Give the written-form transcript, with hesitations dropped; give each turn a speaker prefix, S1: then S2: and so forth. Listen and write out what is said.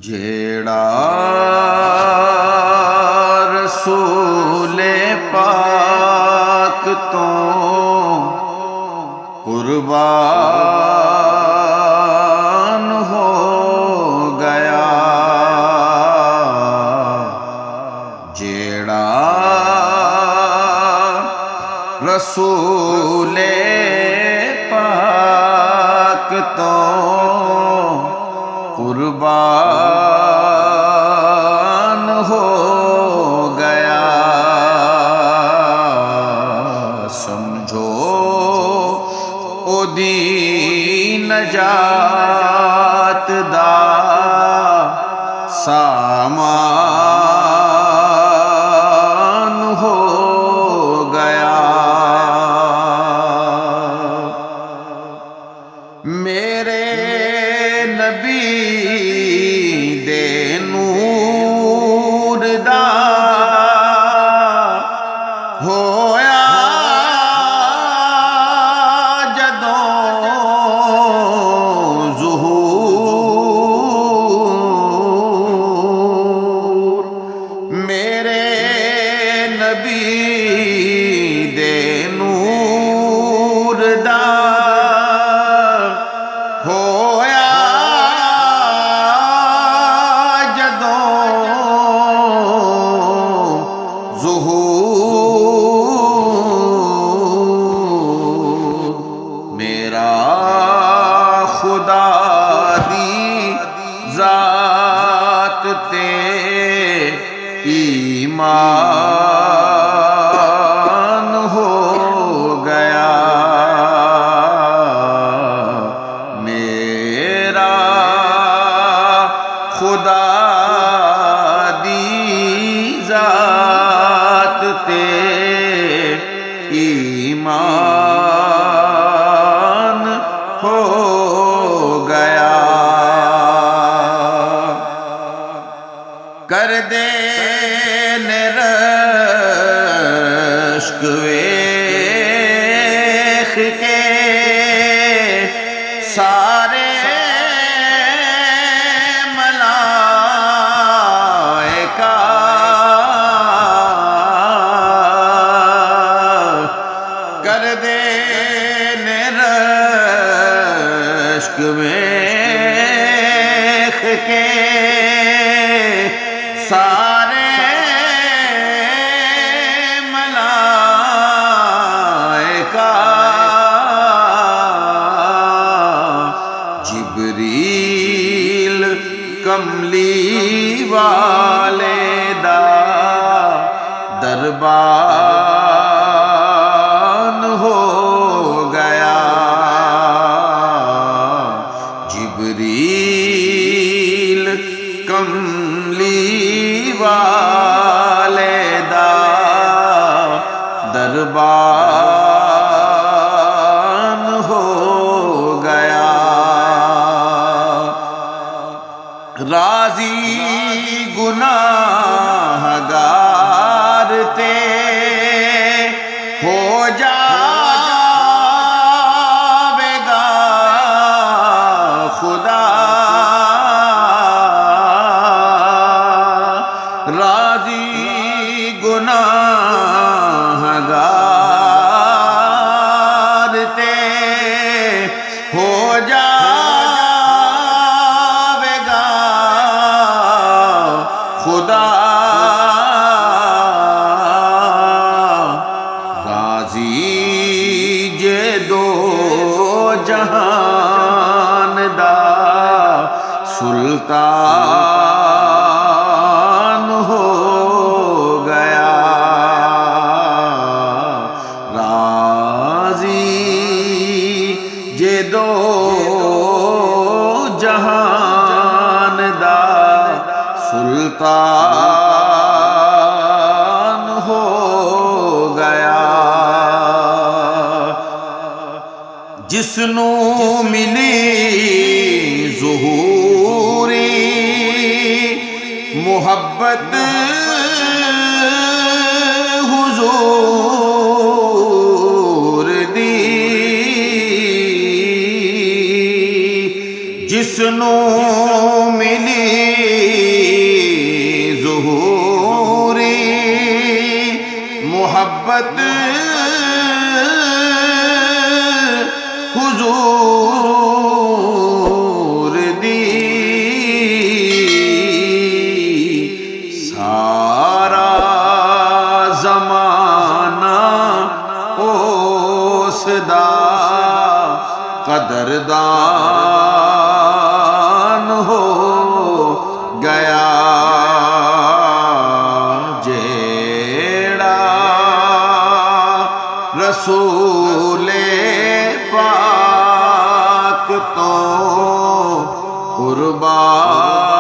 S1: جیڑا رسول پاک تو قربان ہو گیا، جیڑا رسول پاک تو قربان ہو گیا، سمجھو او دی نجات دا سامان ہو گیا۔ میرے نبی دے نور دا ہویا جدوں ظہور، میرے نبی دے نور دا ہویا جدوں ظہور، میرا خدا دی ذات تے ایمان ہو گیا، خدا دی ذات تے ایمان ہو گیا، کر دے رشک ویکھ کے سارے کر دے رشک ویکھ کے سارے ملائکہ، جبریل کملی والے دا دربان ہو گیا، جبریل کملی والے دا دربان ہو گیا، راضی گناہگار تے ہو جاوے گا خدا، راضی گناہگار تے ہو جاوے گا خدا، راضی جے دو جہان دا سلطان ہو گیا، راضی جے دو جہان دا سلطان ہو گیا، جسنو ملی ظہوری محبت حضور جسنوں ملی ظہوری محبت حضور دی سارا زمانہ اس دا قدردان ہو گیا جیڑا رسول پاک تو قربان